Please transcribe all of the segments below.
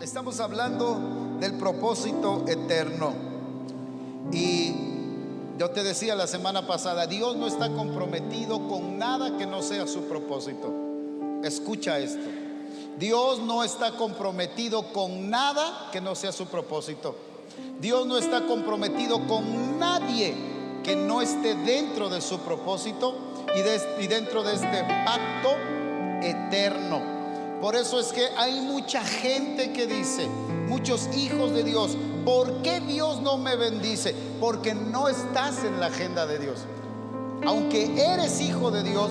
Estamos hablando del propósito eterno. Y yo te decía la semana pasada, Dios no está comprometido con nada que no sea su propósito. Escucha esto. Dios no está comprometido con nada que no sea su propósito. Dios no está comprometido con nadie que no esté dentro de su propósito y dentro de este pacto eterno. Por eso es que hay mucha gente que dice, muchos hijos de Dios, ¿por qué Dios no me bendice? Porque no estás en la agenda de Dios. Aunque eres hijo de Dios,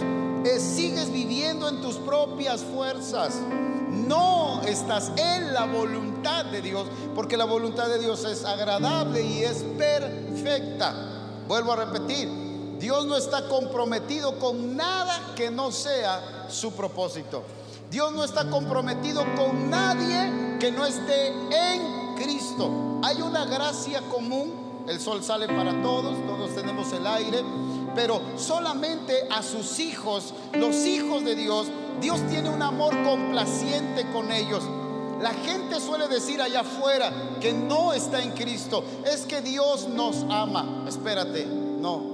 sigues viviendo en tus propias fuerzas. No estás en la voluntad de Dios, porque la voluntad de Dios es agradable y es perfecta. Vuelvo a repetir, Dios no está comprometido con nada que no sea su propósito. Dios no está comprometido con nadie que no esté en Cristo. Hay una gracia común, el sol sale para todos, todos tenemos el aire, pero solamente a sus hijos, los hijos de Dios, Dios tiene un amor complaciente con ellos. La gente suele decir allá afuera que no está en Cristo, es que Dios nos ama. Espérate, no.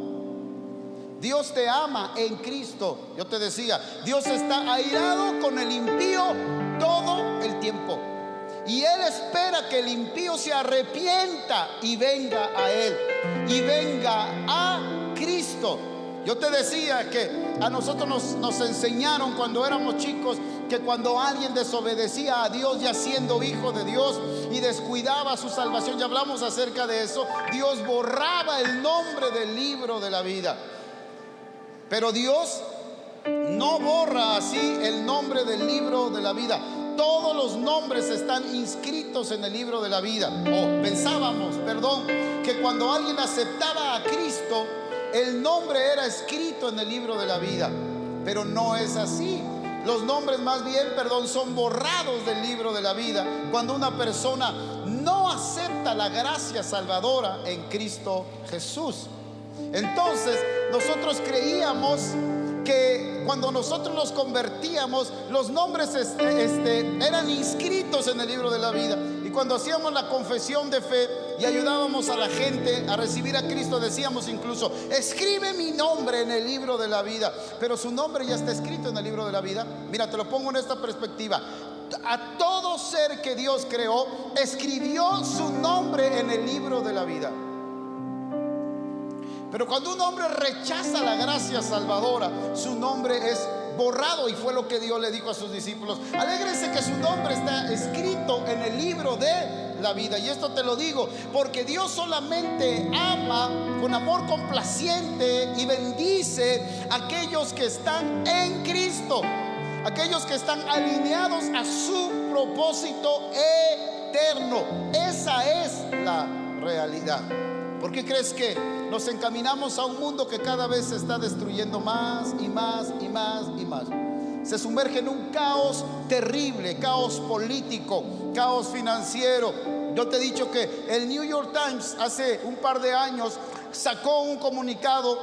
Dios te ama en Cristo. Yo te decía, Dios está airado con el impío todo el tiempo, y Él espera que el impío se arrepienta y venga a Él, y venga a Cristo. Yo te decía que a nosotros nos enseñaron cuando éramos chicos que cuando alguien desobedecía a Dios ya siendo hijo de Dios y descuidaba su salvación, ya hablamos acerca de eso, Dios borraba el nombre del libro de la vida. Pero Dios no borra así el nombre del libro de la vida. Todos los nombres están inscritos en el libro de la vida. Pensábamos, que cuando alguien aceptaba a Cristo, el nombre era escrito en el libro de la vida. Pero no es así. Los nombres más bien, son borrados del libro de la vida cuando una persona no acepta la gracia salvadora en Cristo Jesús. Entonces nosotros creíamos que cuando nosotros nos convertíamos, los nombres eran inscritos en el libro de la vida. Y cuando hacíamos la confesión de fe y ayudábamos a la gente a recibir a Cristo, decíamos incluso, escribe mi nombre en el libro de la vida. Pero su nombre ya está escrito en el libro de la vida. Mira, te lo pongo en esta perspectiva. A todo ser que Dios creó, escribió su nombre en el libro de la vida. Pero cuando un hombre rechaza la gracia salvadora, su nombre es borrado, y fue lo que Dios le dijo a sus discípulos: alégrense que su nombre está escrito en el libro de la vida. Y esto te lo digo porque Dios solamente ama con amor complaciente y bendice a aquellos que están en Cristo, aquellos que están alineados a su propósito eterno. Esa es la realidad. ¿Por qué crees que nos encaminamos a un mundo que cada vez se está destruyendo más y más y más y más? Se sumerge en un caos terrible, caos político, caos financiero. Yo te he dicho que el New York Times hace un par de años sacó un comunicado,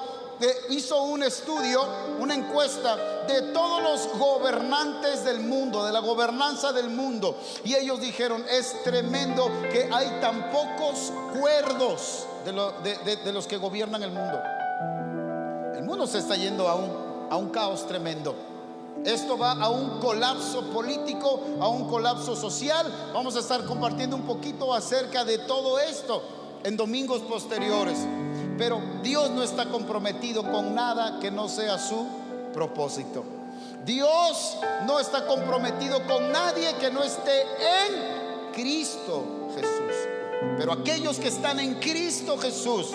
hizo un estudio, una encuesta de todos los gobernantes del mundo, de la gobernanza del mundo, y ellos dijeron: es tremendo que hay tan pocos cuerdos de los que gobiernan el mundo. El mundo se está yendo a un caos tremendo. Esto va a un colapso político, a un colapso social. Vamos a estar compartiendo un poquito acerca de todo esto en domingos posteriores. Pero Dios no está comprometido con nada que no sea su propósito. Dios no está comprometido con nadie que no esté en Cristo Jesús. Pero aquellos que están en Cristo Jesús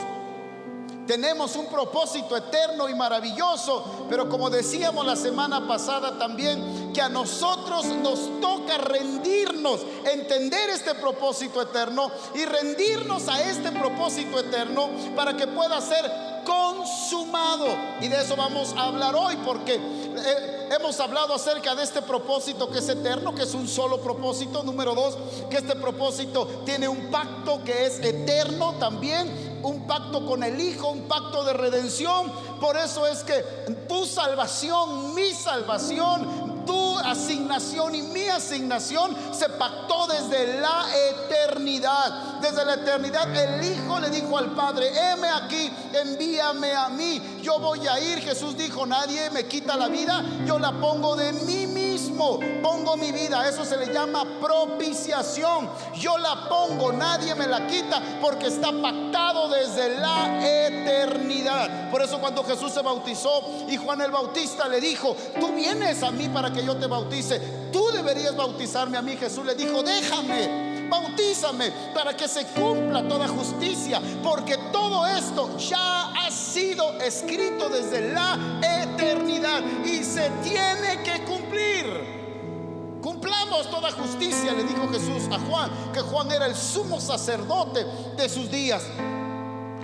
tenemos un propósito eterno y maravilloso. Pero como decíamos la semana pasada también, que a nosotros nos toca rendirnos, entender este propósito eterno y rendirnos a este propósito eterno para que pueda ser consumado. Y de eso vamos a hablar hoy, porque hemos hablado acerca de este propósito que es eterno, que es un solo propósito. Número 2, que este propósito tiene un pacto que es eterno también, un pacto con el Hijo, un pacto de redención. Por eso es que tu salvación, mi salvación, tu asignación y mi asignación se pactó desde desde la eternidad. Desde la eternidad el Hijo le dijo al Padre: heme aquí, envíame a mí, yo voy a ir. Jesús dijo: nadie me quita la vida, yo la pongo de mí mismo, pongo mi vida. Eso se le llama propiciación. Yo la pongo, nadie me la quita, porque está pactado desde la eternidad. Por eso cuando Jesús se bautizó y Juan el Bautista le dijo: tú vienes a mí para que yo te bautice, tú deberías bautizarme a mí. Jesús le dijo: déjame, bautízame para que se cumpla toda justicia, porque todo esto ya ha sido escrito desde la eternidad y se tiene que cumplir. Cumplamos toda justicia, le dijo Jesús a Juan, que Juan era el sumo sacerdote de sus días.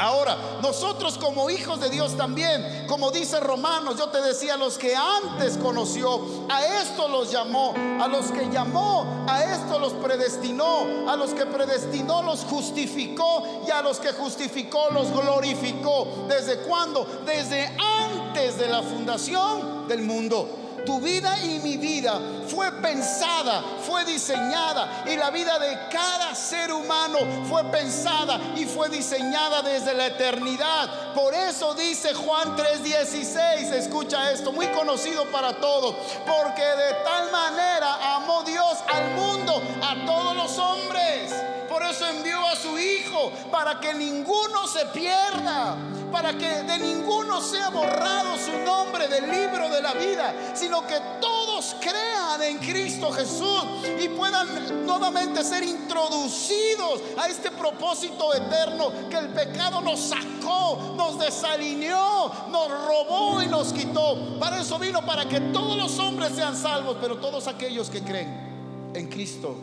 Ahora, nosotros como hijos de Dios también, como dice Romanos, yo te decía, los que antes conoció, a esto los llamó, a los que llamó, a esto los predestinó, a los que predestinó los justificó, y a los que justificó los glorificó. ¿Desde cuándo? Desde antes de la fundación del mundo. Tu vida y mi vida fue pensada, fue diseñada, y la vida de cada ser humano fue pensada y fue diseñada desde la eternidad. Por eso dice Juan 3:16, escucha esto, muy conocido para todos: porque de tal manera amó Dios al mundo, a todos los hombres. Por eso envió a su Hijo, para que ninguno se pierda, para que de ninguno sea borrado su nombre del libro de la vida, sino que todos crean en Cristo Jesús y puedan nuevamente ser introducidos a este propósito eterno que el pecado nos sacó, nos desalineó, nos robó y nos quitó. Para eso vino, para que todos los hombres sean salvos, pero todos aquellos que creen en Cristo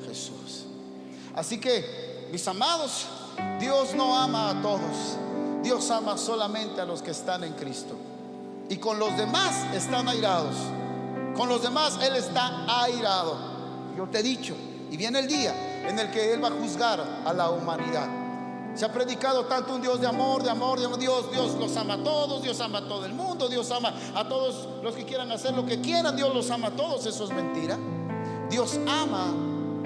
Jesús. Así que, mis amados, Dios no ama a todos. Dios ama solamente a los que están en Cristo. Y con los demás están airados. Con los demás Él está airado. Yo te he dicho, y viene el día en el que Él va a juzgar a la humanidad. Se ha predicado tanto un Dios de amor, de amor, de amor. Dios los ama a todos, Dios ama a todo el mundo, Dios ama a todos los que quieran hacer lo que quieran, Dios los ama a todos. Eso es mentira. Dios ama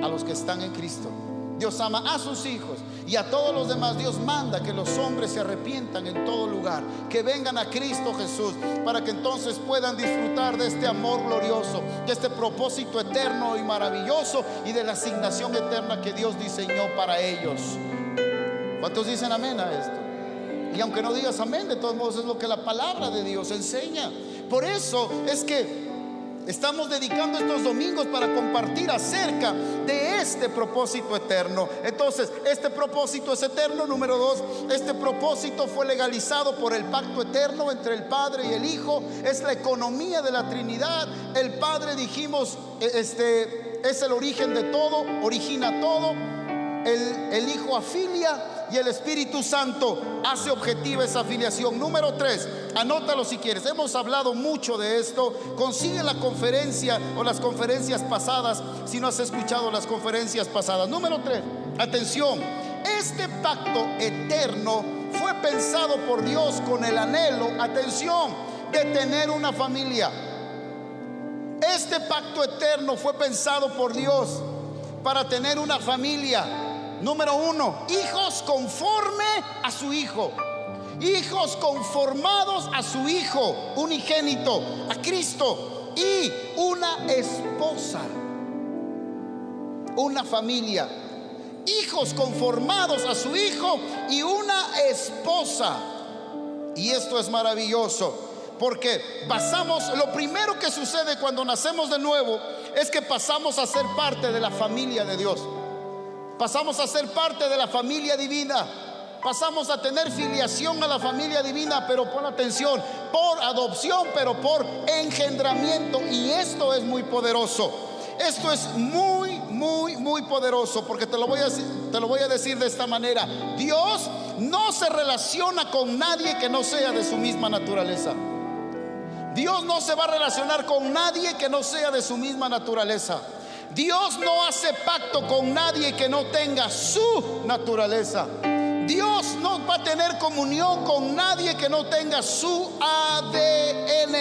a los que están en Cristo. Dios ama a sus hijos, y a todos los demás Dios manda que los hombres se arrepientan en todo lugar, que vengan a Cristo Jesús, para que entonces puedan disfrutar de este amor glorioso, de este propósito eterno y maravilloso, y de la asignación eterna que Dios diseñó para ellos. ¿Cuántos dicen amén a esto? Y aunque no digas amén, de todos modos es lo que la palabra de Dios enseña. Por eso es que estamos dedicando estos domingos para compartir acerca de este propósito eterno. Entonces, este propósito es eterno. Número 2, este propósito fue legalizado por el pacto eterno entre el Padre y el Hijo. Es la economía de la Trinidad. El Padre, dijimos, es el origen de todo, origina todo. El Hijo afilia, y el Espíritu Santo hace objetiva esa afiliación. Número 3, anótalo si quieres. Hemos hablado mucho de esto. Consigue la conferencia o las conferencias pasadas si no has escuchado las conferencias pasadas. Número 3, atención. Este pacto eterno fue pensado por Dios con el anhelo, atención, de tener una familia. Este pacto eterno fue pensado por Dios para tener una familia. Número 1, hijos conforme a su Hijo. Hijos conformados a su Hijo unigénito, a Cristo. Y una esposa, una familia. Hijos conformados a su Hijo y una esposa. Y esto es maravilloso, porque pasamos, lo primero que sucede cuando nacemos de nuevo es que pasamos a ser parte de la familia de Dios. Pasamos a ser parte de la familia divina. Pasamos a tener filiación a la familia divina, pero pon atención, por adopción, pero por engendramiento. Y esto es muy poderoso. Esto es muy poderoso, porque te lo voy a decir de esta manera. Dios no se relaciona con nadie que no sea de su misma naturaleza. Dios no se va a relacionar con nadie que no sea de su misma naturaleza. Dios no hace pacto con nadie que no tenga su naturaleza. Dios no va a tener comunión con nadie que no tenga su ADN.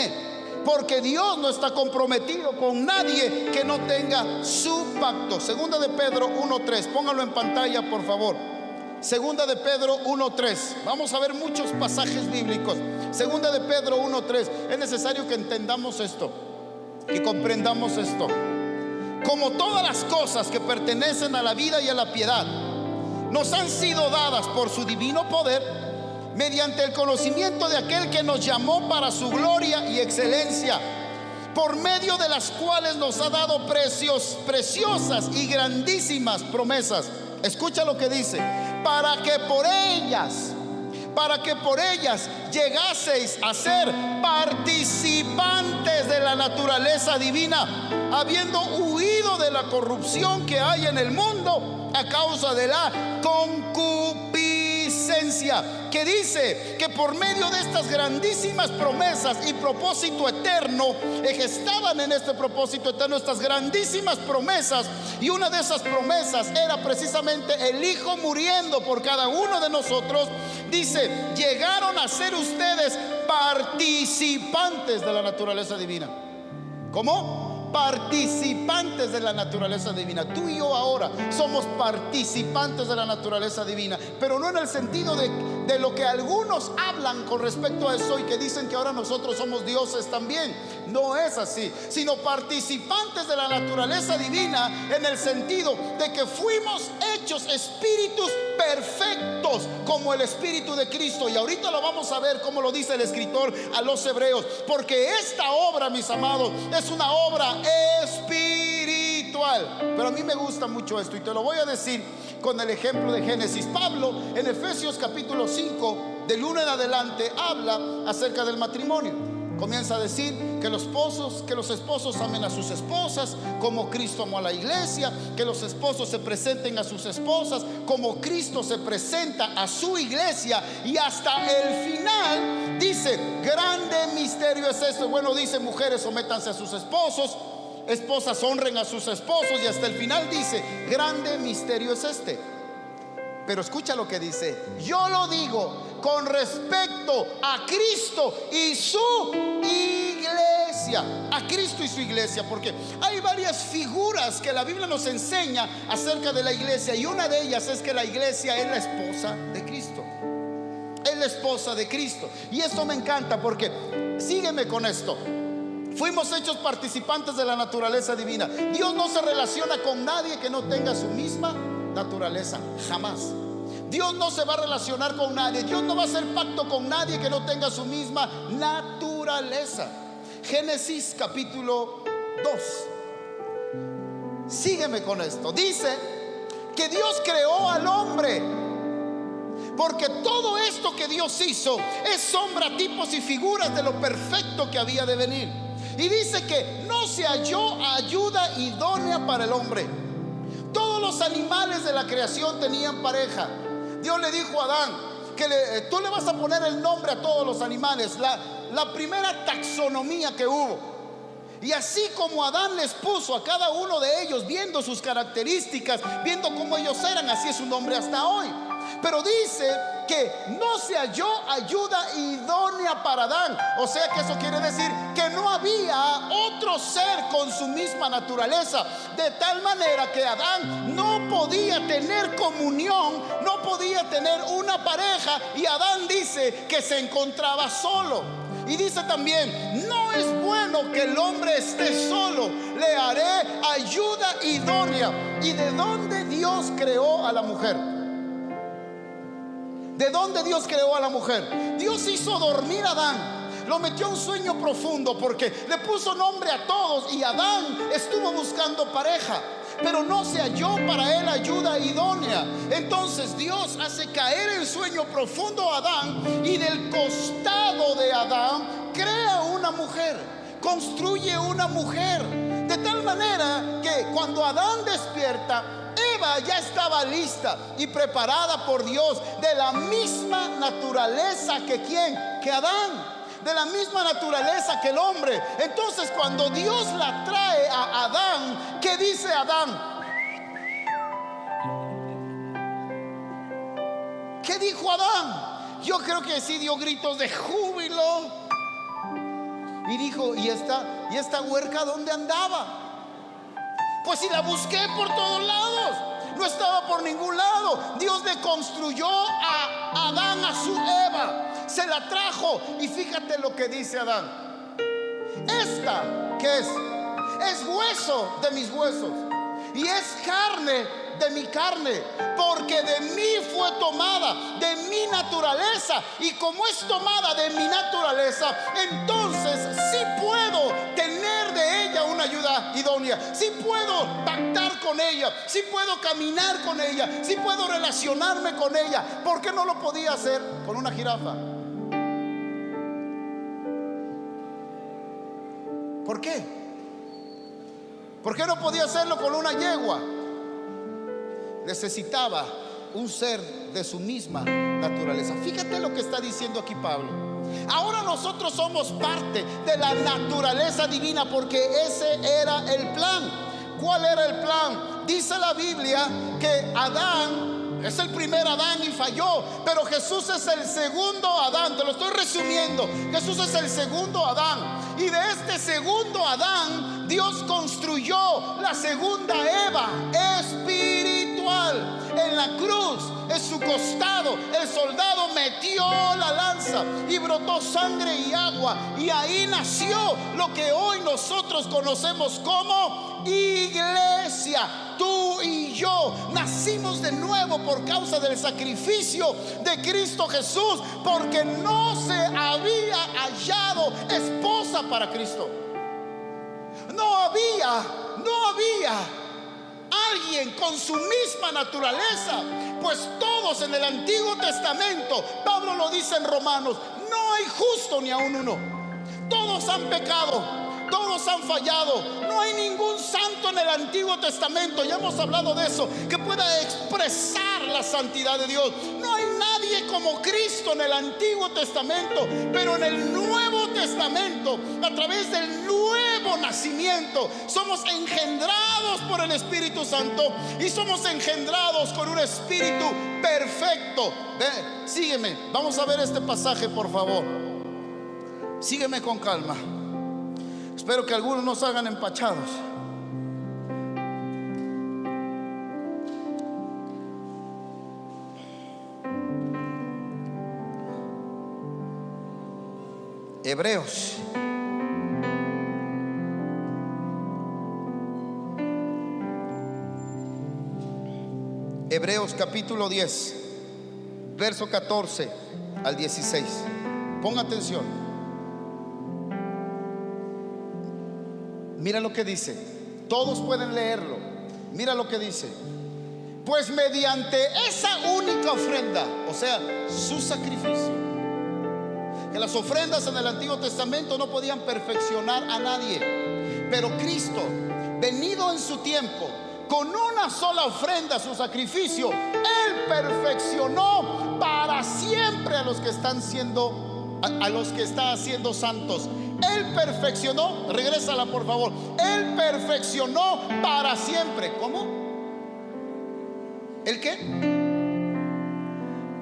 porque Dios no está comprometido con nadie que no tenga su pacto. Segunda de Pedro 1:3, póngalo en pantalla por favor. Segunda de Pedro 1:3. Vamos a ver muchos pasajes bíblicos. Segunda de Pedro 1:3. Es necesario que entendamos esto, que comprendamos esto. Como todas las cosas que pertenecen a la vida y a la piedad nos han sido dadas por su divino poder, mediante el conocimiento de aquel que nos llamó para su gloria y excelencia, por medio de las cuales nos ha dado preciosas y grandísimas promesas. Escucha lo que dice: para que por ellas llegaseis a ser participantes de la naturaleza divina, habiendo huido de la corrupción que hay en el mundo a causa de la concupiscencia. Que dice que por medio de estas grandísimas promesas y propósito eterno, estaban en este propósito eterno estas grandísimas promesas, y una de esas promesas era precisamente el Hijo muriendo por cada uno de nosotros. Dice: llegaron a ser ustedes participantes de la naturaleza divina. ¿Cómo? Participantes de la naturaleza divina. Tú y yo ahora somos participantes de la naturaleza divina, pero no en el sentido de lo que algunos hablan con respecto a eso y que dicen que ahora nosotros somos dioses también. No es así, sino participantes de la naturaleza divina en el sentido de que fuimos hechos espíritus perfectos como el Espíritu de Cristo. Y ahorita lo vamos a ver como lo dice el escritor a los hebreos, porque esta obra, mis amados, es una obra espiritual. Pero a mí me gusta mucho esto y te lo voy a decir con el ejemplo de Génesis. Pablo en Efesios capítulo 5 del 1 en adelante habla acerca del matrimonio. Comienza a decir que los esposos amen a sus esposas como Cristo amó a la iglesia, que los esposos se presenten a sus esposas como Cristo se presenta a su iglesia, y hasta el final dice: grande misterio es esto. Bueno, dice: mujeres, sométanse a sus esposos, esposas, honren a sus esposos, y hasta el final dice: grande misterio es este. Pero escucha lo que dice: yo lo digo con respecto a Cristo y su iglesia. A Cristo y su iglesia, porque hay varias figuras que la Biblia nos enseña acerca de la iglesia, y una de ellas es que la iglesia es la esposa de Cristo. Es la esposa de Cristo. Y esto me encanta porque, sígueme con esto, fuimos hechos participantes de la naturaleza divina. Dios no se relaciona con nadie que no tenga su misma naturaleza, jamás. Dios no se va a relacionar con nadie, Dios no va a hacer pacto con nadie que no tenga su misma naturaleza. Génesis capítulo 2. Sígueme con esto. Dice que Dios creó al hombre, porque todo esto que Dios hizo es sombra, tipos y figuras de lo perfecto que había de venir. Y dice que no se halló ayuda idónea para el hombre. Todos los animales de la creación tenían pareja. Dios le dijo a Adán que tú le vas a poner el nombre a todos los animales, la primera taxonomía que hubo. Y así como Adán les puso a cada uno de ellos, viendo sus características, viendo cómo ellos eran, así es su nombre hasta hoy. Pero dice que no se halló ayuda idónea para Adán. O sea que eso quiere decir que no había otro ser con su misma naturaleza, de tal manera que Adán no podía tener comunión, no podía tener una pareja, y Adán dice que se encontraba solo. Y dice también: no es bueno que el hombre esté solo, le haré ayuda idónea. ¿Y de dónde Dios creó a la mujer? ¿De dónde Dios creó a la mujer? Dios hizo dormir a Adán, lo metió a un sueño profundo, porque le puso nombre a todos, y Adán estuvo buscando pareja, pero no se halló para él ayuda idónea. Entonces Dios hace caer en sueño profundo a Adán, y del costado de Adán crea una mujer, construye una mujer, de tal manera que cuando Adán despierta, Eva ya estaba lista y preparada por Dios, de la misma naturaleza que ¿quién? Que Adán, de la misma naturaleza que el hombre. Entonces cuando Dios la trae a Adán, ¿qué dice Adán? ¿Qué dijo Adán? Yo creo que sí dio gritos de júbilo. Y dijo, ¿y esta huerca dónde andaba? Pues si la busqué por todos lados, no estaba por ningún lado. Dios le construyó a Adán a su Eva, se la trajo. Y fíjate lo que dice Adán: esta, ¿qué es? Es hueso de mis huesos y es carne de mi carne, porque de mí fue tomada, de mi naturaleza. Y como es tomada de mi naturaleza, entonces sí puedo tener de ella una ayuda idónea, sí puedo pactar con ella, sí puedo caminar con ella, sí puedo relacionarme con ella. ¿Por qué no lo podía hacer con una jirafa? ¿Por qué? ¿Por qué no podía hacerlo con una yegua? Necesitaba un ser de su misma naturaleza. Fíjate lo que está diciendo aquí Pablo. Ahora nosotros somos parte de la naturaleza divina, porque ese era el plan. ¿Cuál era el plan? Dice la Biblia que Adán es el primer Adán y falló, pero Jesús es el segundo Adán. Te lo estoy resumiendo. Jesús es el segundo Adán, y de este segundo Adán Dios construyó la segunda Eva espiritual. En la cruz, en su costado, el soldado metió la lanza y brotó sangre y agua, y ahí nació lo que hoy nosotros conocemos como iglesia. Tú y yo nacimos de nuevo por causa del sacrificio de Cristo Jesús, porque no se había hallado esposa para Cristo. No había alguien con su misma naturaleza, pues todos en el Antiguo Testamento, Pablo lo dice en Romanos, no hay justo ni aun uno. Todos han pecado, todos han fallado. No hay ningún santo en el Antiguo Testamento, ya hemos hablado de eso, que pueda expresar la santidad de Dios. No hay nadie como Cristo en el Antiguo Testamento, pero en el Nuevo Testamento, a través del nuevo nacimiento, somos engendrados por el Espíritu Santo, y somos engendrados con un espíritu perfecto. Ve, sígueme, vamos a ver este pasaje, por favor. Sígueme con calma. Espero que algunos no salgan empachados. Hebreos capítulo 10, verso 14 al 16. Ponga atención. Mira lo que dice. Todos pueden leerlo. Mira lo que dice. Pues mediante esa única ofrenda, o sea, su sacrificio, que las ofrendas en el Antiguo Testamento no podían perfeccionar a nadie, pero Cristo, venido en su tiempo, con una sola ofrenda, su sacrificio, Él perfeccionó para siempre a los que están siendo, a los que está haciendo santos. Él perfeccionó, regrésala por favor. Él perfeccionó para siempre. ¿Cómo? ¿El qué?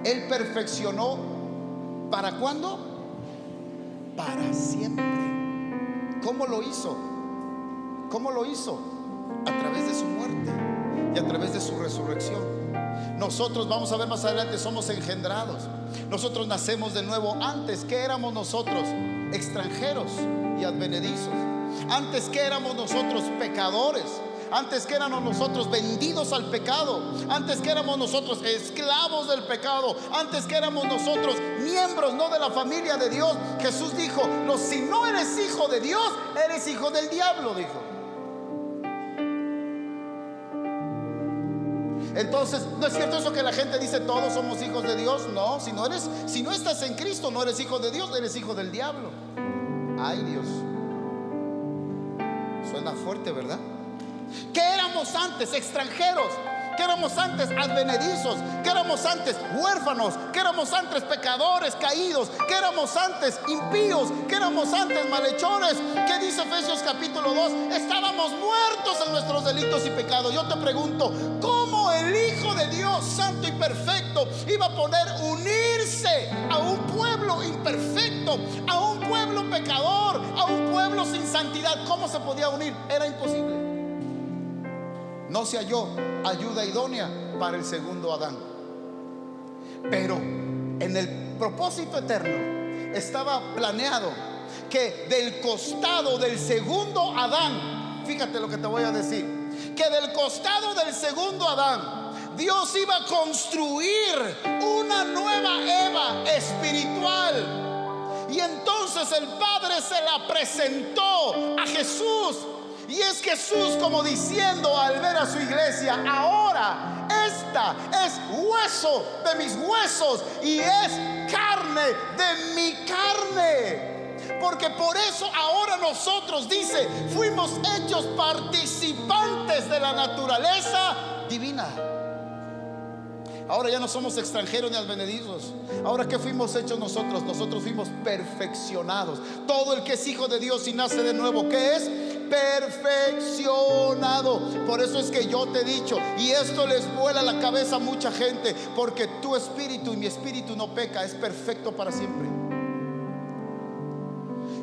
Él perfeccionó ¿para cuándo? Para siempre. ¿Cómo lo hizo? ¿Cómo lo hizo? A través de su muerte y a través de su resurrección. Nosotros, vamos a ver más adelante, somos engendrados. Nosotros nacemos de nuevo. Antes, ¿qué éramos nosotros? Extranjeros y advenedizos. Antes, ¿qué éramos nosotros? Pecadores. Antes, que éramos nosotros? Vendidos al pecado. Antes, que éramos nosotros? Esclavos del pecado. Antes, que éramos nosotros? Miembros no de la familia de Dios. Jesús dijo: no, si no eres hijo de Dios, eres hijo del diablo, dijo. Entonces, ¿no es cierto eso que la gente dice todos somos hijos de Dios? No, si no estás en Cristo, no eres hijo de Dios, eres hijo del diablo. Ay, Dios. Suena fuerte, ¿verdad? ¿Qué éramos antes? Extranjeros. ¿Qué éramos antes? Advenedizos. ¿Qué éramos antes? Huérfanos. ¿Qué éramos antes? Pecadores caídos. ¿Qué éramos antes? Impíos. ¿Qué éramos antes? Malhechores. ¿Qué dice Efesios capítulo 2? Estábamos muertos en nuestros delitos y pecados. Yo te pregunto, ¿cómo el el Hijo de Dios santo y perfecto iba a poder unirse a un pueblo imperfecto, a un pueblo pecador, a un pueblo sin santidad. ¿Cómo se podía unir? Era imposible. No se halló ayuda idónea para el segundo Adán. Pero en el propósito eterno estaba planeado que del costado del segundo Adán, fíjate lo que te voy a decir, que del costado del segundo Adán Dios iba a construir una nueva Eva espiritual. Y entonces el Padre se la presentó a Jesús. Y es Jesús como diciendo al ver a su iglesia: ahora esta es hueso de mis huesos y es carne de mi carne. Porque por eso ahora nosotros, dice, fuimos hechos participantes de la naturaleza divina. Ahora ya no somos extranjeros ni advenedizos. Ahora, ¿qué fuimos hechos nosotros? Nosotros fuimos perfeccionados. Todo el que es hijo de Dios y nace de nuevo, ¿qué es? Perfeccionado. Por eso es que yo te he dicho, y esto les vuela la cabeza a mucha gente, porque tu espíritu y mi espíritu no peca, es perfecto para siempre.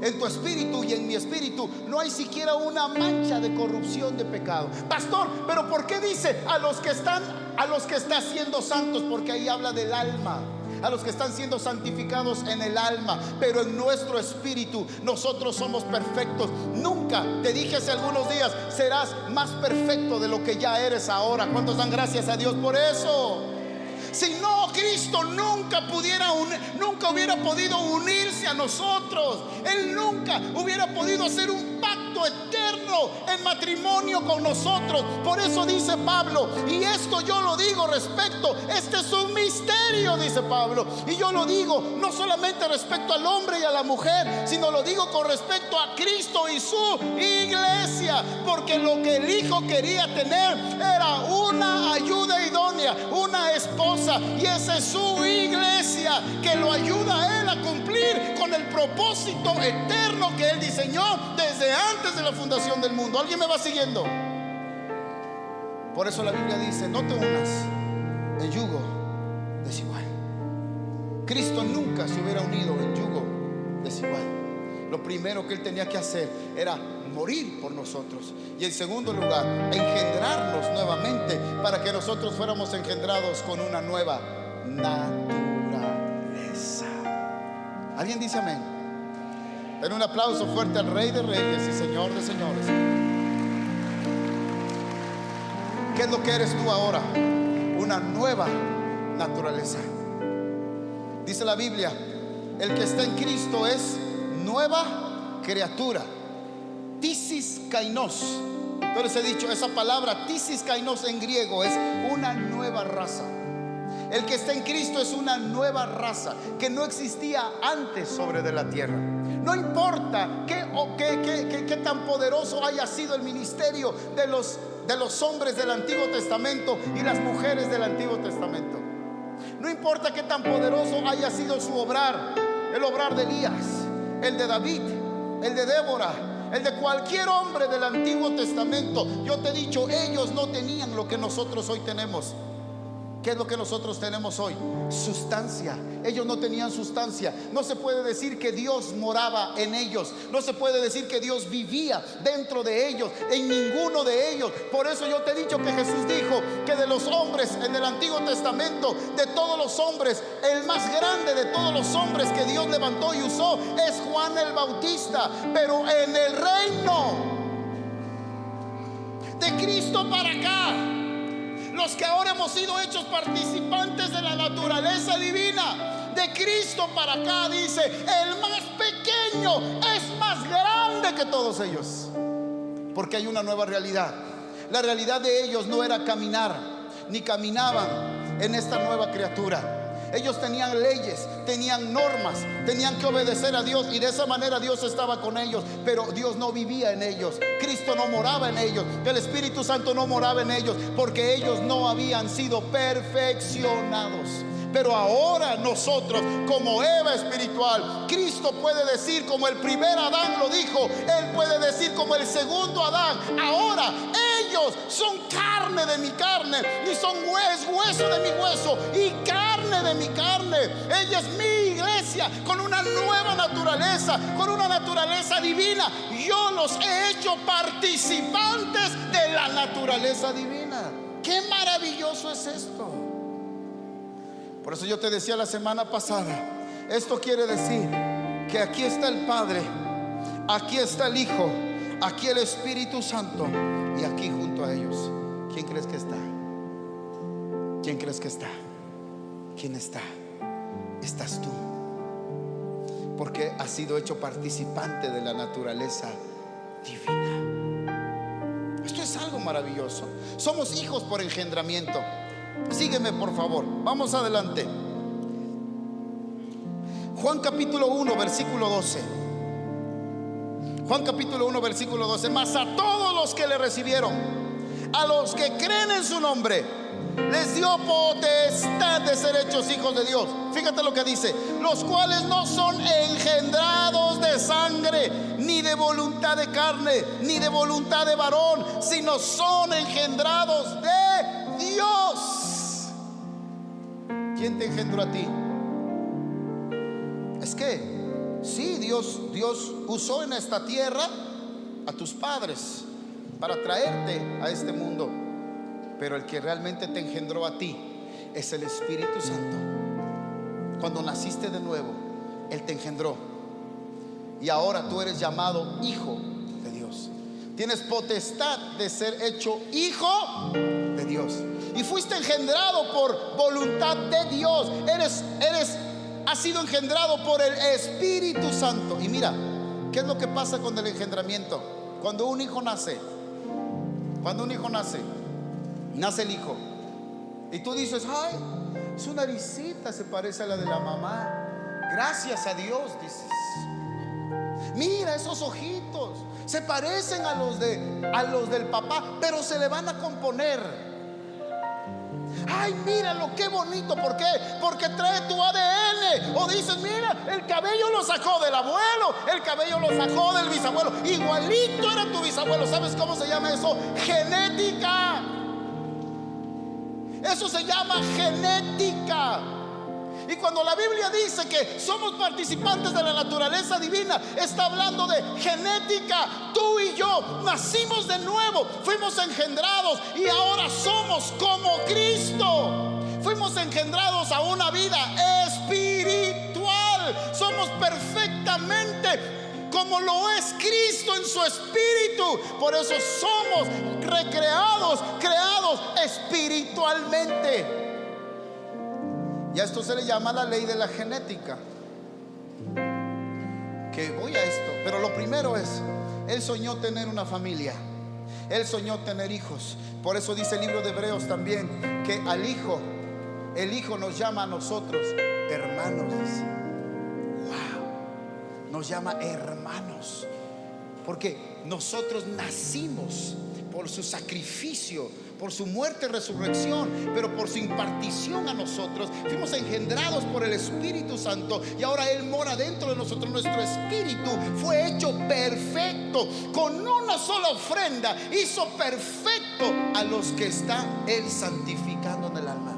En tu espíritu y en mi espíritu no hay siquiera una mancha de corrupción, de pecado. Pastor, pero ¿por qué dice a los que está siendo santos? Porque ahí habla del alma. A los que están siendo santificados en el alma, pero en nuestro espíritu nosotros somos perfectos. Nunca, te dije hace algunos días, serás más perfecto de lo que ya eres ahora. ¿Cuántos dan gracias a Dios por eso? Si no, Cristo nunca hubiera podido unirse a nosotros. Él nunca hubiera podido hacer un pacto eterno en matrimonio con nosotros. Por eso dice Pablo, y esto yo lo digo respecto, este es un misterio, dice Pablo, y yo lo digo no solamente respecto al hombre y a la mujer, sino lo digo con respecto a Cristo y su iglesia. Porque lo que el Hijo quería tener era una ayuda idónea, una esposa, y esa es su iglesia, que lo ayuda a él a cumplir con el propósito eterno que él diseñó desde antes de la fundación del mundo. ¿Alguien me va siguiendo? Por eso la Biblia dice: no te unas en yugo desigual. Cristo nunca se hubiera unido en yugo desigual. Lo primero que él tenía que hacer era morir por nosotros, y en segundo lugar, engendrarnos nuevamente para que nosotros fuéramos engendrados con una nueva naturaleza. ¿Alguien dice amén? Den un aplauso fuerte al Rey de Reyes y Señor de Señores. ¿Qué es lo que eres tú ahora? Una nueva naturaleza. Dice la Biblia: el que está en Cristo es nueva criatura. Tisis kainos. Pero les he dicho, esa palabra tisis kainos en griego es una nueva raza. El que está en Cristo es una nueva raza que no existía antes sobre de la tierra. No importa qué tan poderoso haya sido el ministerio de los hombres del Antiguo Testamento y las mujeres del Antiguo Testamento. No importa qué tan poderoso haya sido su obrar, el obrar de Elías, el de David, el de Débora, el de cualquier hombre del Antiguo Testamento. Yo te he dicho, ellos no tenían lo que nosotros hoy tenemos. ¿Qué es lo que nosotros tenemos hoy? Sustancia. Ellos no tenían sustancia. No se puede decir que Dios moraba en ellos. No se puede decir que Dios vivía dentro de ellos, en ninguno de ellos. Por eso yo te he dicho que Jesús dijo que de los hombres en el Antiguo Testamento, de todos los hombres, el más grande de todos los hombres que Dios levantó y usó es Juan el Bautista. Pero en el reino de Cristo para acá, los que ahora hemos sido hechos participantes de la naturaleza divina, de Cristo para acá, dice, el más pequeño es más grande que todos ellos. Porque hay una nueva realidad. La realidad de ellos no era caminar, ni caminaban en esta nueva criatura. Ellos tenían leyes, tenían normas, tenían que obedecer a Dios, y de esa manera Dios estaba con ellos. Pero Dios no vivía en ellos. Cristo no moraba en ellos. El Espíritu Santo no moraba en ellos, porque ellos no habían sido perfeccionados. Pero ahora nosotros, como Eva espiritual, Cristo puede decir como el primer Adán lo dijo, Él puede decir como el segundo Adán: ahora ellos son carne de mi carne y son hueso de mi hueso y carne de mi carne. Ella es mi iglesia con una nueva naturaleza, con una naturaleza divina. Yo los he hecho participantes de la naturaleza divina. Qué maravilloso es esto. Por eso yo te decía la semana pasada, esto quiere decir que aquí está el Padre, aquí está el Hijo, aquí el Espíritu Santo, y aquí junto a ellos, ¿quién crees que está? ¿Quién crees que está? ¿Quién está? Estás tú, porque has sido hecho participante de la naturaleza divina. Esto es algo maravilloso. Somos hijos por engendramiento. Sígueme por favor, vamos adelante. Juan capítulo 1 versículo 12. Juan capítulo 1 versículo 12. Mas a todos los que le recibieron, a los que creen en su nombre, les dio potestad de ser hechos hijos de Dios. Fíjate lo que dice: los cuales no son engendrados de sangre, ni de voluntad de carne, ni de voluntad de varón, sino son engendrados de Dios. ¿Quién te engendró a ti? Es que sí, Dios usó en esta tierra a tus padres para traerte a este mundo, pero el que realmente te engendró a ti es el Espíritu Santo. Cuando naciste de nuevo, Él te engendró y ahora tú eres llamado hijo de Dios. Tienes potestad de ser hecho hijo de Dios y fuiste engendrado por voluntad de Dios. Has sido engendrado por el Espíritu Santo. Y mira, ¿qué es lo que pasa con el engendramiento? Cuando un hijo nace, nace el hijo, y tú dices: ay, su naricita se parece a la de la mamá. Gracias a Dios, dices. Mira, esos ojitos se parecen a los del papá, pero se le van a componer. Ay, míralo, qué bonito. ¿Por qué? Porque trae tu ADN. O dices: mira, el cabello lo sacó del abuelo, el cabello lo sacó del bisabuelo, igualito era tu bisabuelo. ¿Sabes cómo se llama eso? Genética. Eso se llama genética. Y cuando la Biblia dice que somos participantes de la naturaleza divina, está hablando de genética. Tú y yo nacimos de nuevo, fuimos engendrados y ahora somos como Cristo. Fuimos engendrados a una vida espiritual. Somos perfectamente como lo es Cristo en su espíritu. Por eso somos recreados, creados espiritualmente. Y a esto se le llama la ley de la genética. Que voy a esto, pero lo primero es: Él soñó tener una familia, Él soñó tener hijos. Por eso dice el libro de Hebreos también que al hijo, el hijo nos llama a nosotros hermanos, dice. Wow, nos llama hermanos, porque nosotros nacimos por su sacrificio, por su muerte y resurrección, pero por su impartición a nosotros. Fuimos engendrados por el Espíritu Santo y ahora Él mora dentro de nosotros. Nuestro espíritu fue hecho perfecto. Con una sola ofrenda hizo perfecto a los que está Él santificando en el alma.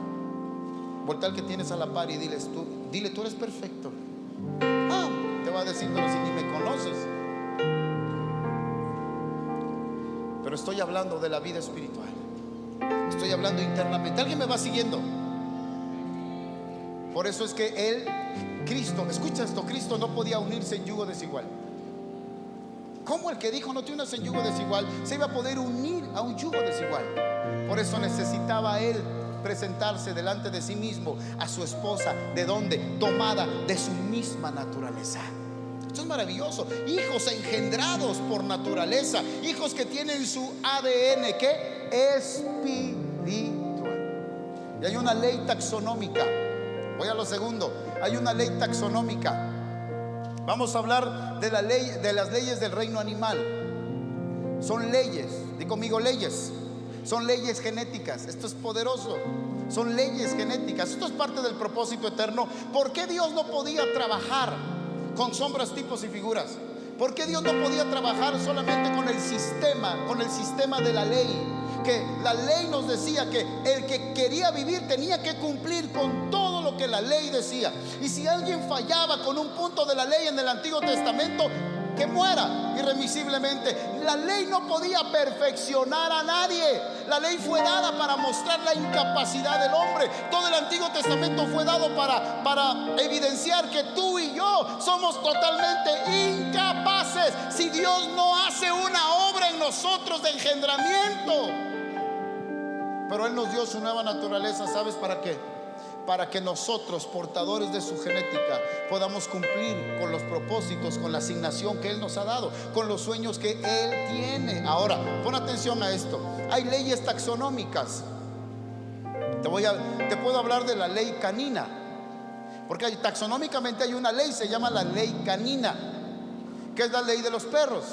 Voltea al que tienes a la par y dile: tú eres perfecto. Ah, te va a decir: pero si ni me conoces. Pero estoy hablando de la vida espiritual. Estoy hablando internamente. ¿Alguien me va siguiendo? Por eso es que Él, Cristo, escucha esto: Cristo no podía unirse en yugo desigual. ¿Cómo el que dijo no te unas en yugo desigual se iba a poder unir a un yugo desigual? Por eso necesitaba Él presentarse delante de sí mismo a su esposa. ¿De dónde? Tomada de su misma naturaleza. Esto es maravilloso. Hijos engendrados por naturaleza, hijos que tienen su ADN ¿qué? Espiritual. Y hay una ley taxonómica. Voy a lo segundo. Hay una ley taxonómica. Vamos a hablar de la ley, de las leyes del reino animal. Son leyes, di conmigo, leyes. Son leyes genéticas. Esto es poderoso. Son leyes genéticas. Esto es parte del propósito eterno. ¿Por qué Dios no podía trabajar con sombras, tipos y figuras? ¿Por qué Dios no podía trabajar solamente con el sistema de la ley? porque la ley nos decía que el que quería vivir tenía que cumplir con todo lo que la ley decía. Y si alguien fallaba con un punto de la ley en el Antiguo Testamento, que muera irremisiblemente. La ley no podía perfeccionar a nadie. La ley fue dada para mostrar la incapacidad del hombre. Todo el Antiguo Testamento fue dado para evidenciar que tú y yo somos totalmente incapaces si Dios no hace una obra en nosotros de engendramiento. Pero Él nos dio su nueva naturaleza. ¿Sabes para qué? Para que nosotros, portadores de su genética, podamos cumplir con los propósitos, con la asignación que Él nos ha dado, con los sueños que Él tiene. Ahora, pon atención a esto. Hay leyes taxonómicas. Te puedo hablar de la ley canina, porque taxonómicamente hay una ley, se llama la ley canina, que es la ley de los perros.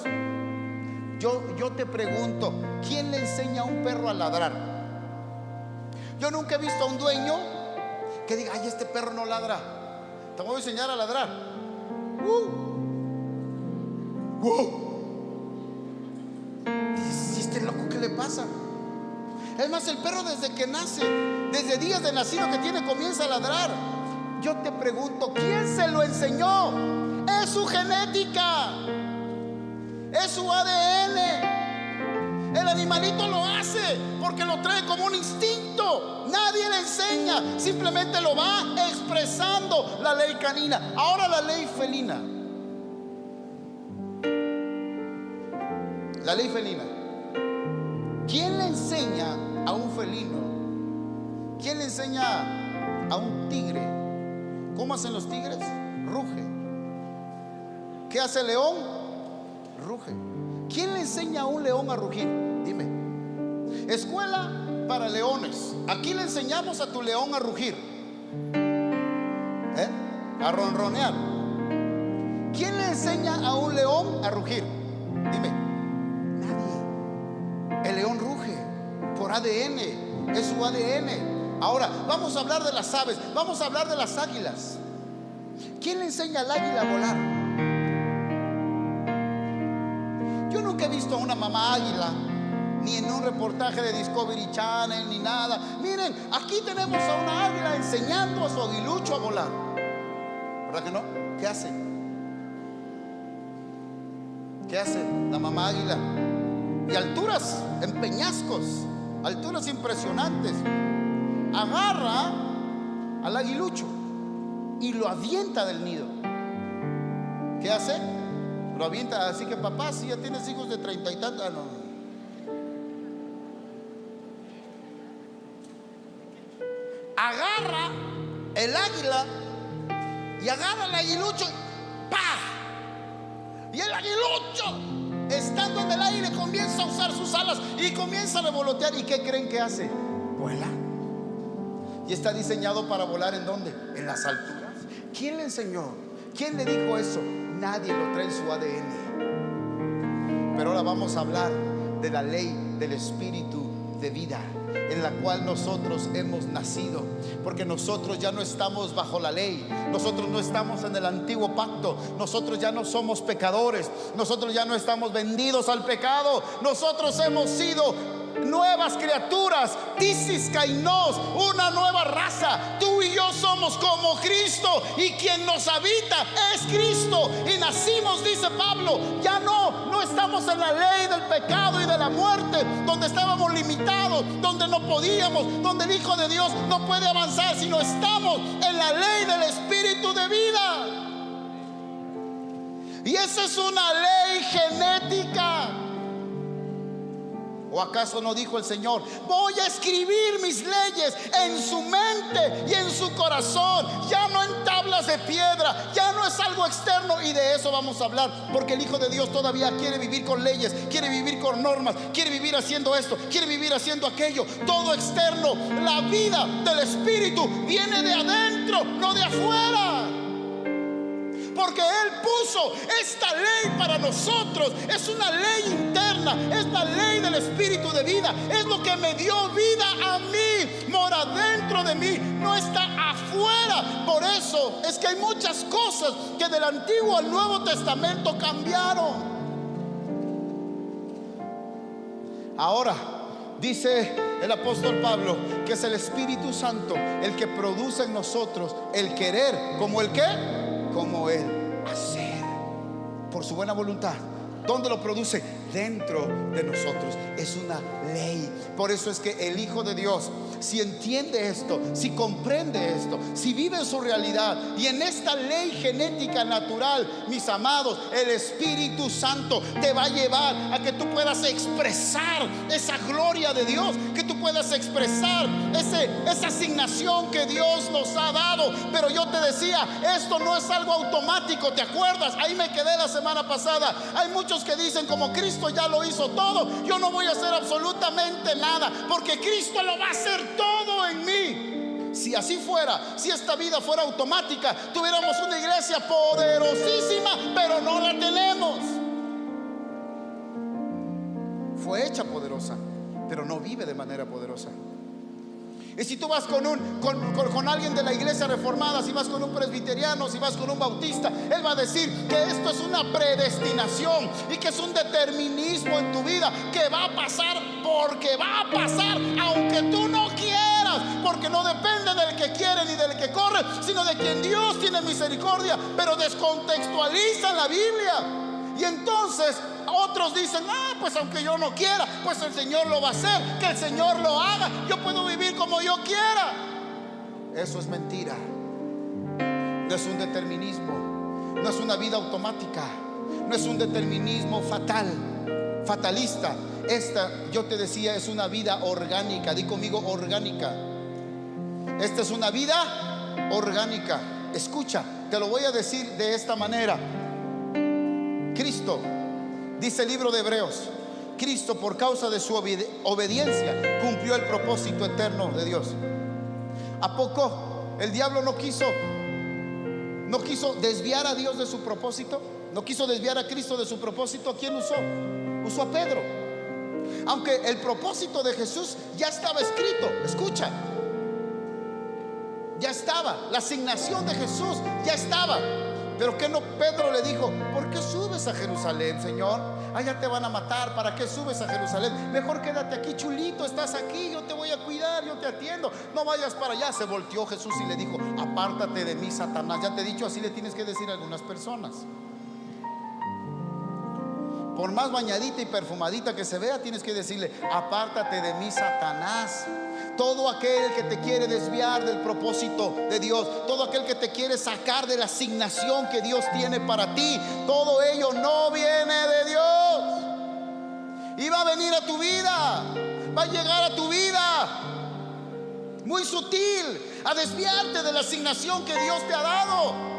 Yo te pregunto, ¿quién le enseña a un perro a ladrar? Yo nunca he visto a un dueño que diga: ay, este perro no ladra, te voy a enseñar a ladrar. ¿Y este loco qué le pasa? Es más, el perro desde que nace, desde días de nacido que tiene, comienza a ladrar. Yo te pregunto, ¿quién se lo enseñó? Es su genética, es su ADN. El animalito lo hace porque lo trae como un instinto. Nadie le enseña, simplemente lo va expresando. La ley canina. Ahora la ley felina. La ley felina. ¿Quién le enseña a un felino? ¿Quién le enseña a un tigre? ¿Cómo hacen los tigres? Ruge. ¿Qué hace el león? Ruge. ¿Quién le enseña a un león a rugir? Dime. Escuela para leones. Aquí le enseñamos a tu león a rugir, a ronronear. ¿Quién le enseña a un león a rugir? Dime. Nadie. El león ruge por ADN, es su ADN. Ahora vamos a hablar de las aves, vamos a hablar de las águilas. ¿Quién le enseña al águila a volar? Yo nunca he visto a una mamá águila, ni en un reportaje de Discovery Channel, ni nada. Miren, aquí tenemos a una águila enseñando a su aguilucho a volar. ¿Verdad que no? ¿Qué hace? ¿Qué hace la mamá águila? Y alturas, en peñascos, alturas impresionantes. Agarra al aguilucho y lo avienta del nido. ¿Qué hace? Lo avienta. Así que, papá, si ya tienes hijos de 30 y tantos, no. Agarra el águila y agarra al aguilucho, ¡pah! Y el aguilucho, estando en el aire, comienza a usar sus alas y comienza a revolotear. ¿Y qué creen que hace? Vuela. Y está diseñado para volar. ¿En dónde? En las alturas. ¿Quién le enseñó? ¿Quién le dijo eso? Nadie, lo trae en su ADN. Pero ahora vamos a hablar de la ley del espíritu de vida, en la cual nosotros hemos nacido, porque nosotros ya no estamos bajo la ley, nosotros no estamos en el antiguo pacto, nosotros ya no somos pecadores, nosotros ya no estamos vendidos al pecado, nosotros hemos sido nuevas criaturas, tisis kainos, una nueva raza. Tú y yo somos como Cristo, y quien nos habita es Cristo. Y nacimos, dice Pablo, ya no estamos en la ley del pecado y de la muerte, donde estábamos limitados, donde no podíamos, donde el Hijo de Dios no puede avanzar, sino estamos en la ley del espíritu de vida. Y esa es una ley genética. ¿O acaso no dijo el Señor: voy a escribir mis leyes en su mente y en su corazón? Ya no en tablas de piedra, ya no es algo externo. Y de eso vamos a hablar, porque el Hijo de Dios todavía quiere vivir con leyes, quiere vivir con normas, quiere vivir haciendo esto, quiere vivir haciendo aquello. Todo externo. La vida del Espíritu viene de adentro, no de afuera. Porque Él puso esta ley para nosotros. Es una ley interna, es la ley del espíritu de vida. Es lo que me dio vida a mí, mora dentro de mí, no está afuera. Por eso es que hay muchas cosas que del Antiguo al Nuevo Testamento cambiaron. Ahora Dice el apóstol Pablo que es el Espíritu Santo el que produce en nosotros el querer, como el qué, como el hacer, por su buena voluntad. ¿Dónde lo produce? Dentro de nosotros. Es una ley. Por eso es que el Hijo de Dios, si entiende esto, si comprende esto, si vive en su realidad y en esta ley genética natural, mis amados, el Espíritu Santo te va a llevar a que tú puedas expresar esa gloria de Dios, que tú puedas expresar esa asignación que Dios nos ha dado. Pero yo te decía, esto no es algo automático. ¿Te acuerdas? Ahí me quedé la semana pasada. Hay muchos que dicen, como Cristo ya lo hizo todo, yo no voy a hacer absolutamente nada, porque Cristo lo va a hacer todo en mí. Si así fuera, si esta vida fuera automática, tuviéramos una iglesia poderosísima, pero no la tenemos. Fue hecha poderosa, pero no vive de manera poderosa. Y si tú vas con alguien de la iglesia reformada, si vas con un presbiteriano, si vas con un bautista, él va a decir que esto es una predestinación y que es un determinismo en tu vida, que va a pasar porque va a pasar, aunque tú no quieras, porque no depende del que quiere ni del que corre, sino de quien Dios tiene misericordia. Pero descontextualizan la Biblia. Y entonces otros dicen, pues aunque yo no quiera, pues el Señor lo va a hacer, que el Señor lo haga, yo puedo vivir como yo quiera. Eso es mentira. No es un determinismo, no es una vida automática, no es un determinismo fatalista. Esta, yo te decía, es una vida orgánica. Di conmigo, orgánica. Esta es una vida orgánica. Escucha, te lo voy a decir de esta manera. Cristo, dice el libro de Hebreos, Cristo, por causa de su obediencia, cumplió el propósito eterno de Dios. ¿A poco el diablo no quiso desviar a Dios de su propósito? ¿No quiso desviar a Cristo de su propósito? ¿A quién usó? Usó a Pedro. Aunque el propósito de Jesús ya estaba escrito. Escucha, ya estaba, la asignación de Jesús ya estaba. Pero que no, Pedro le dijo, ¿por qué subes a Jerusalén, Señor? Allá te van a matar, ¿para qué subes a Jerusalén? Mejor quédate aquí, chulito, estás aquí, yo te voy a cuidar, yo te atiendo, no vayas para allá. Se volteó Jesús y le dijo, apártate de mí, Satanás. Ya te he dicho, así le tienes que decir a algunas personas. Por más bañadita y perfumadita que se vea, tienes que decirle, apártate de mí, Satanás. Todo aquel que te quiere desviar del propósito de Dios, todo aquel que te quiere sacar de la asignación que Dios tiene para ti, todo ello no viene de Dios. Y va a venir a tu vida, va a llegar a tu vida muy sutil, a desviarte de la asignación que Dios te ha dado.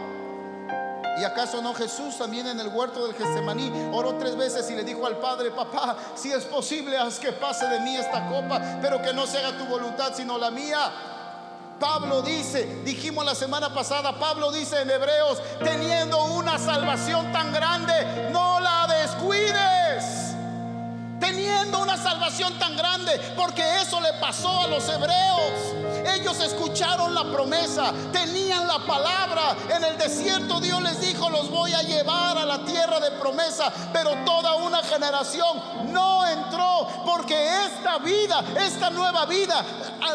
¿Y acaso no Jesús también en el huerto del Getsemaní oró 3 veces y le dijo al Padre, papá, si es posible, haz que pase de mí esta copa, pero que no se haga tu voluntad sino la mía? Pablo dice, dijimos la semana pasada, Pablo dice en Hebreos, teniendo una salvación tan grande, no la descuides. Teniendo una salvación tan grande, porque eso le pasó a los hebreos. Ellos escucharon la promesa, tenían la palabra. En el desierto Dios les dijo, los voy a llevar a la tierra de promesa. Pero toda una generación no entró, porque esta vida, esta nueva vida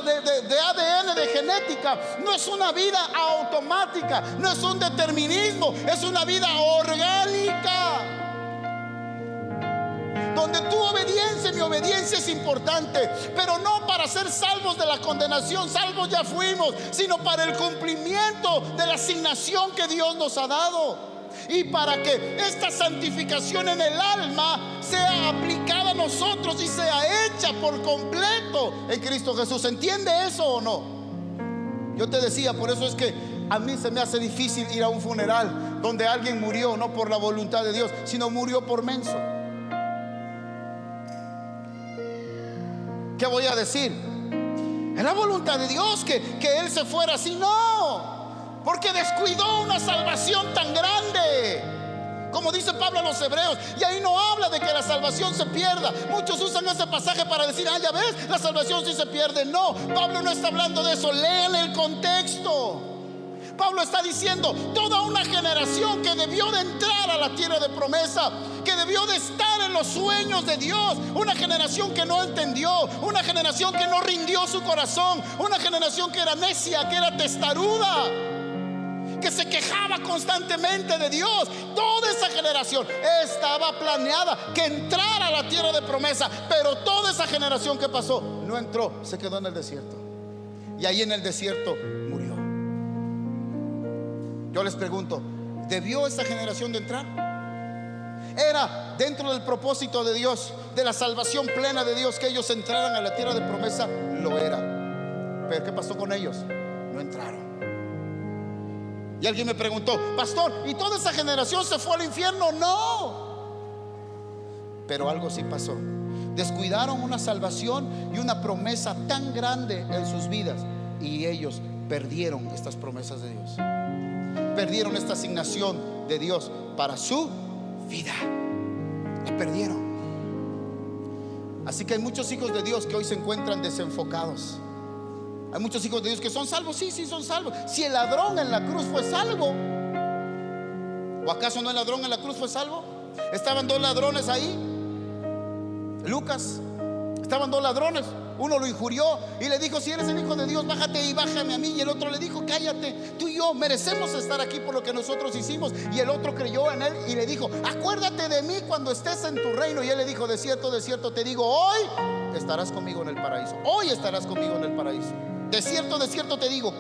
de ADN, de genética, no es una vida automática, no es un determinismo, es una vida orgánica, donde tu obediencia, mi obediencia es importante, pero no para ser salvos de la condenación, salvos ya fuimos, sino para el cumplimiento de la asignación que Dios nos ha dado, y para que esta santificación en el alma sea aplicada a nosotros y sea hecha por completo en Cristo Jesús. ¿Entiende eso o no? Yo te decía, por eso es que a mí se me hace difícil ir a un funeral donde alguien murió no por la voluntad de Dios, sino murió por menso. ¿Qué voy a decir? ¿Es la voluntad de Dios que él se fuera así? No, porque descuidó una salvación tan grande, como dice Pablo a los hebreos. Y ahí no habla de que la salvación se pierda. Muchos usan ese pasaje para decir, ya ves, la salvación sí se pierde. No, Pablo no está hablando de eso. Lean el contexto. Pablo está diciendo, toda una generación que debió de entrar a la tierra de promesa, que debió debió de estar en los sueños de Dios. Una generación que no entendió, una generación que no rindió su corazón, una generación que era necia, que era testaruda, que se quejaba constantemente de Dios. Toda esa generación estaba planeada que entrara a la tierra de promesa, pero toda esa generación que pasó no entró, se quedó en el desierto. Y ahí en el desierto murió. Yo les pregunto, ¿debió esta generación de entrar? ¿Era dentro del propósito de Dios, de la salvación plena de Dios, que ellos entraran a la tierra de promesa? Lo era. Pero ¿qué pasó con ellos? No entraron. Y alguien me preguntó, pastor, ¿y toda esa generación se fue al infierno? No. Pero algo sí pasó. Descuidaron una salvación y una promesa tan grande en sus vidas, y ellos perdieron estas promesas de Dios. Perdieron esta asignación de Dios para su vida. La perdieron. Así que hay muchos hijos de Dios que hoy se encuentran desenfocados. Hay muchos hijos de Dios que son salvos. Sí, son salvos. Si el ladrón en la cruz fue salvo, ¿o acaso no el ladrón en la cruz fue salvo? Estaban dos ladrones ahí, Lucas. Estaban dos ladrones. Uno lo injurió y le dijo: si eres el hijo de Dios, bájate y bájame a mí. Y el otro le dijo: cállate, tú y yo merecemos estar aquí por lo que nosotros hicimos. Y el otro creyó en él y le dijo: acuérdate de mí cuando estés en tu reino. Y él le dijo: de cierto te digo, hoy estarás conmigo en el paraíso. Hoy estarás conmigo en el paraíso. De cierto te digo,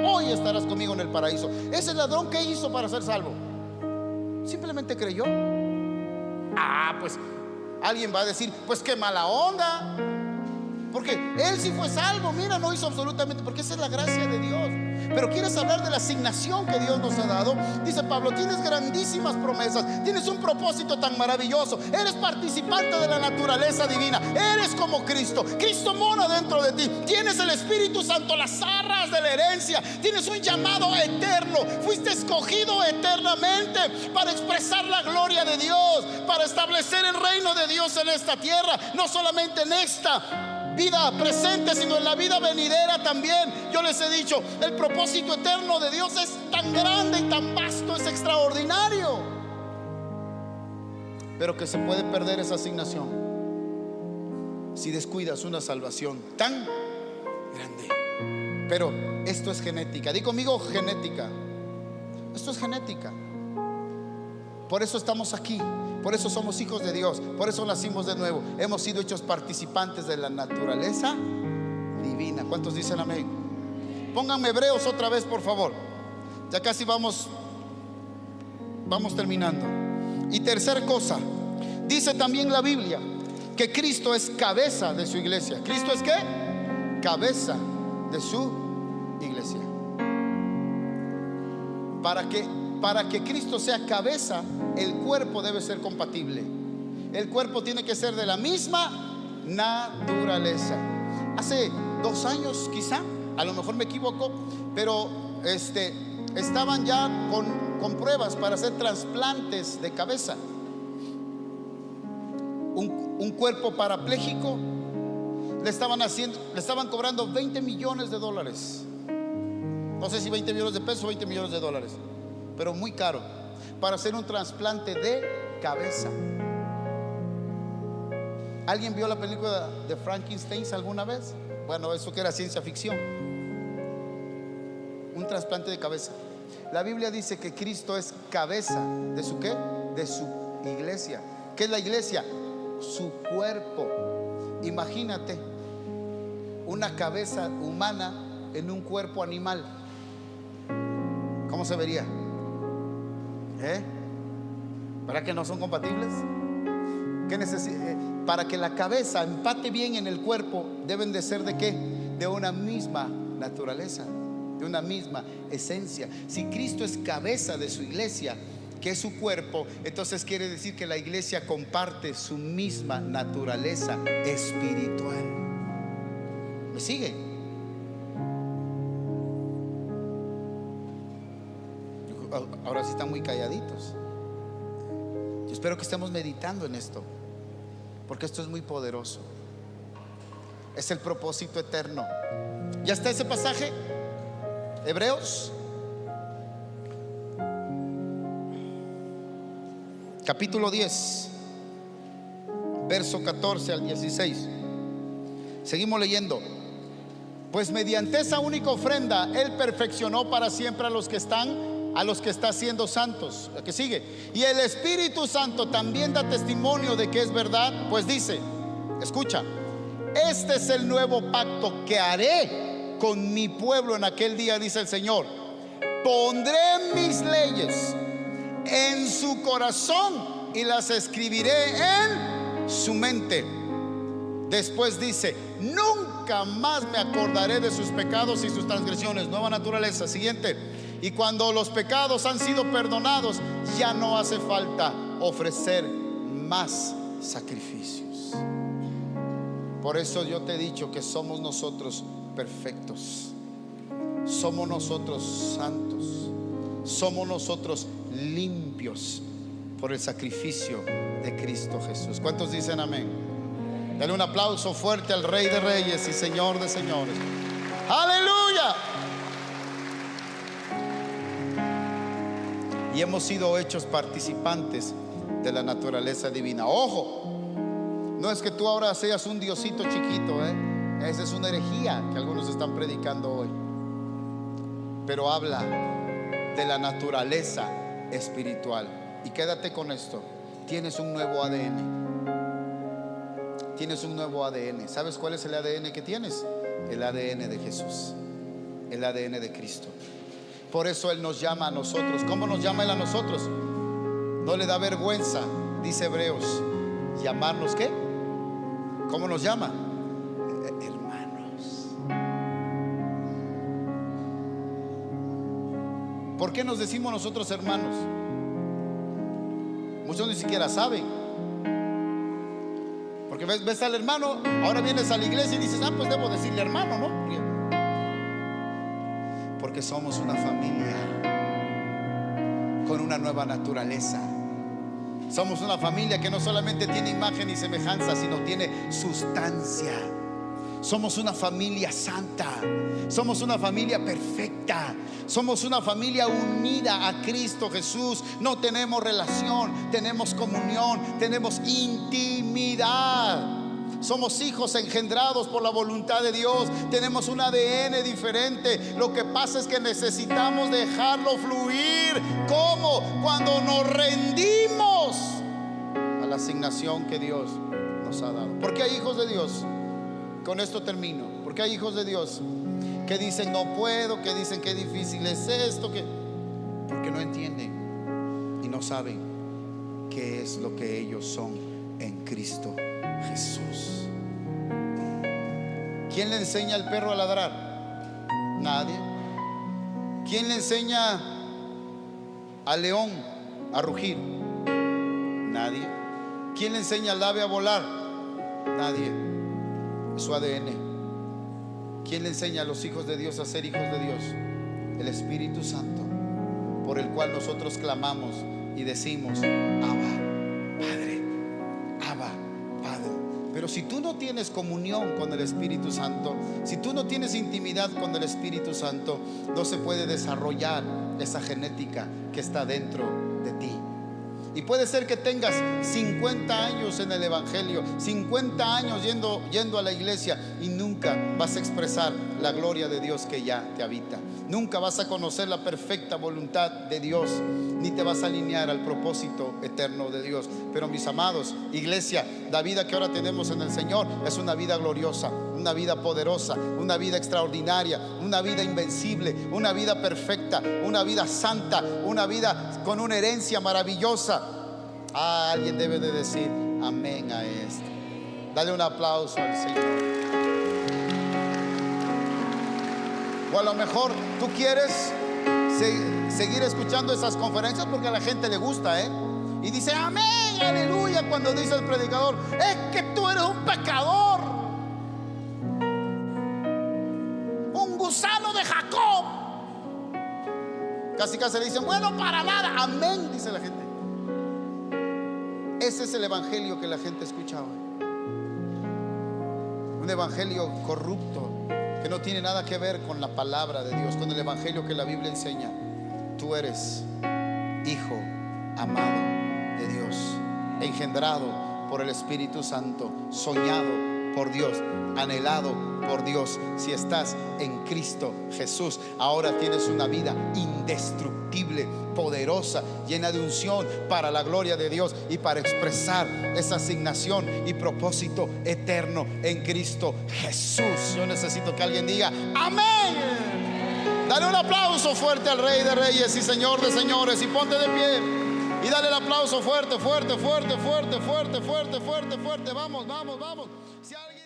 hoy estarás conmigo en el paraíso. Ese ladrón, ¿qué hizo para ser salvo? Simplemente creyó. Pues alguien va a decir: pues qué mala onda, porque él sí fue salvo. Mira, no hizo absolutamente, porque esa es la gracia de Dios. Pero quieres hablar de la asignación que Dios nos ha dado. Dice Pablo: tienes grandísimas promesas, tienes un propósito tan maravilloso, eres participante de la naturaleza divina, eres como Cristo. Cristo mora dentro de ti, tienes el Espíritu Santo, las arras de la herencia, tienes un llamado eterno, fuiste escogido eternamente para expresar la gloria de Dios, para establecer el reino de Dios en esta tierra. No solamente en esta vida presente, sino en la vida venidera también. Yo les he dicho, el propósito eterno de Dios es tan grande y tan vasto, es extraordinario, pero que se puede perder esa asignación si descuidas una salvación tan grande. Pero esto es genética. Di conmigo: genética. Esto es genética. Por eso estamos aquí, por eso somos hijos de Dios, por eso nacimos de nuevo. Hemos sido hechos participantes de la naturaleza divina. ¿Cuántos dicen amén? Pónganme Hebreos otra vez, por favor. Ya casi vamos terminando. Y tercera cosa, dice también la Biblia que Cristo es cabeza de su iglesia. ¿Cristo es qué? Cabeza de su iglesia. Para que Cristo sea cabeza, el cuerpo debe ser compatible. El cuerpo tiene que ser de la misma naturaleza. Hace 2 años quizá, a lo mejor me equivoco, pero estaban ya con pruebas para hacer trasplantes de cabeza. Un cuerpo parapléjico le estaban cobrando $20 millones. No sé si 20 millones de pesos o 20 millones de dólares, pero muy caro para hacer un trasplante de cabeza. ¿Alguien vio la película de Frankenstein alguna vez? Bueno, eso que era ciencia ficción. Un trasplante de cabeza. La Biblia dice que Cristo es cabeza de su ¿qué? De su iglesia. ¿Qué es la iglesia? Su cuerpo. Imagínate una cabeza humana en un cuerpo animal. ¿Cómo se vería? ¿Verdad que no son compatibles? Para que la cabeza empate bien en el cuerpo, deben de ser ¿de qué? De una misma naturaleza, de una misma esencia. Si Cristo es cabeza de su iglesia, que es su cuerpo, entonces quiere decir que la iglesia comparte su misma naturaleza espiritual. ¿Me sigue? Ahora sí están muy calladitos. Yo espero que estemos meditando en esto, porque esto es muy poderoso. Es el propósito eterno. ¿Ya está ese pasaje? Hebreos capítulo 10. verso 14 al 16. Seguimos leyendo. Pues mediante esa única ofrenda Él perfeccionó para siempre a los que está haciendo santos. ¿Qué sigue? Y el Espíritu Santo también da testimonio de que es verdad, pues dice, escucha, este es el nuevo pacto que haré con mi pueblo en aquel día, dice el Señor. Pondré mis leyes en su corazón y las escribiré en su mente. Después dice, nunca más me acordaré de sus pecados y sus transgresiones. Nueva naturaleza. Siguiente. Y cuando los pecados han sido perdonados, ya no hace falta ofrecer más sacrificios. Por eso yo te he dicho que somos nosotros perfectos, somos nosotros santos, somos nosotros limpios por el sacrificio de Cristo Jesús. ¿Cuántos dicen amén? Dale un aplauso fuerte al Rey de Reyes y Señor de Señores. ¡Aleluya! Y hemos sido hechos participantes de la naturaleza divina. Ojo, no es que tú ahora seas un diosito chiquito, esa es una herejía que algunos están predicando hoy. Pero habla de la naturaleza espiritual. Y quédate con esto: tienes un nuevo ADN. Tienes un nuevo ADN. ¿Sabes cuál es el ADN que tienes? El ADN de Jesús, el ADN de Cristo. Por eso Él nos llama a nosotros. ¿Cómo nos llama Él a nosotros? No le da vergüenza, dice Hebreos, llamarnos ¿qué? ¿Cómo nos llama? Hermanos. ¿Por qué nos decimos nosotros hermanos? Muchos ni siquiera saben. Porque ves al hermano, ahora vienes a la iglesia y dices, pues debo decirle hermano, ¿no? Porque somos una familia con una nueva naturaleza. Somos una familia que no solamente tiene imagen y semejanza, sino tiene sustancia. Somos una familia santa. Somos una familia perfecta. Somos una familia unida a Cristo Jesús. No tenemos relación, tenemos comunión, tenemos intimidad. Somos hijos engendrados por la voluntad de Dios. Tenemos un ADN diferente. Lo que pasa es que necesitamos dejarlo fluir. ¿Cómo? Cuando nos rendimos a la asignación que Dios nos ha dado. Porque hay hijos de Dios, con esto termino, porque hay hijos de Dios que dicen no puedo, que dicen que difícil es esto, porque no entienden y no saben qué es lo que ellos son en Cristo Jesús. ¿Quién le enseña al perro a ladrar? Nadie. ¿Quién le enseña al león a rugir? Nadie. ¿Quién le enseña al ave a volar? Nadie. Es su ADN. ¿Quién le enseña a los hijos de Dios a ser hijos de Dios? El Espíritu Santo, por el cual nosotros clamamos y decimos Abba, Padre, Abba, Padre. Pero si tú no tienes comunión con el Espíritu Santo, si tú no tienes intimidad con el Espíritu Santo, no se puede desarrollar esa genética que está dentro de ti. Y puede ser que tengas 50 años en el Evangelio, 50 años yendo a la iglesia, y nunca vas a expresar la gloria de Dios que ya te habita. Nunca vas a conocer la perfecta voluntad de Dios, ni te vas a alinear al propósito eterno de Dios. Pero mis amados, iglesia, la vida que ahora tenemos en el Señor es una vida gloriosa, una vida poderosa, una vida extraordinaria, una vida invencible, una vida perfecta, una vida santa, una vida con una herencia maravillosa. Alguien debe de decir amén a esto. Dale un aplauso al Señor. O a lo mejor tú quieres seguir escuchando esas conferencias porque a la gente le gusta, y dice amén, aleluya, cuando dice el predicador, es que tú eres un pecador, un gusano de Jacob. Casi le dicen, bueno, para nada, amén, dice la gente. Ese es el evangelio que la gente escucha hoy. Un evangelio corrupto que no tiene nada que ver con la palabra de Dios, con el evangelio que la Biblia enseña. Tú eres hijo amado de Dios, engendrado por el Espíritu Santo, soñado por Dios, anhelado por Dios. Si estás en Cristo Jesús, ahora tienes una vida indestructible, poderosa, llena de unción para la gloria de Dios y para expresar esa asignación y propósito eterno en Cristo Jesús. Yo necesito que alguien diga amén. Dale un aplauso fuerte al Rey de Reyes y Señor de Señores, y ponte de pie y dale el aplauso fuerte, fuerte, fuerte, fuerte, fuerte, fuerte, fuerte, fuerte. Vamos, vamos, vamos. Si alguien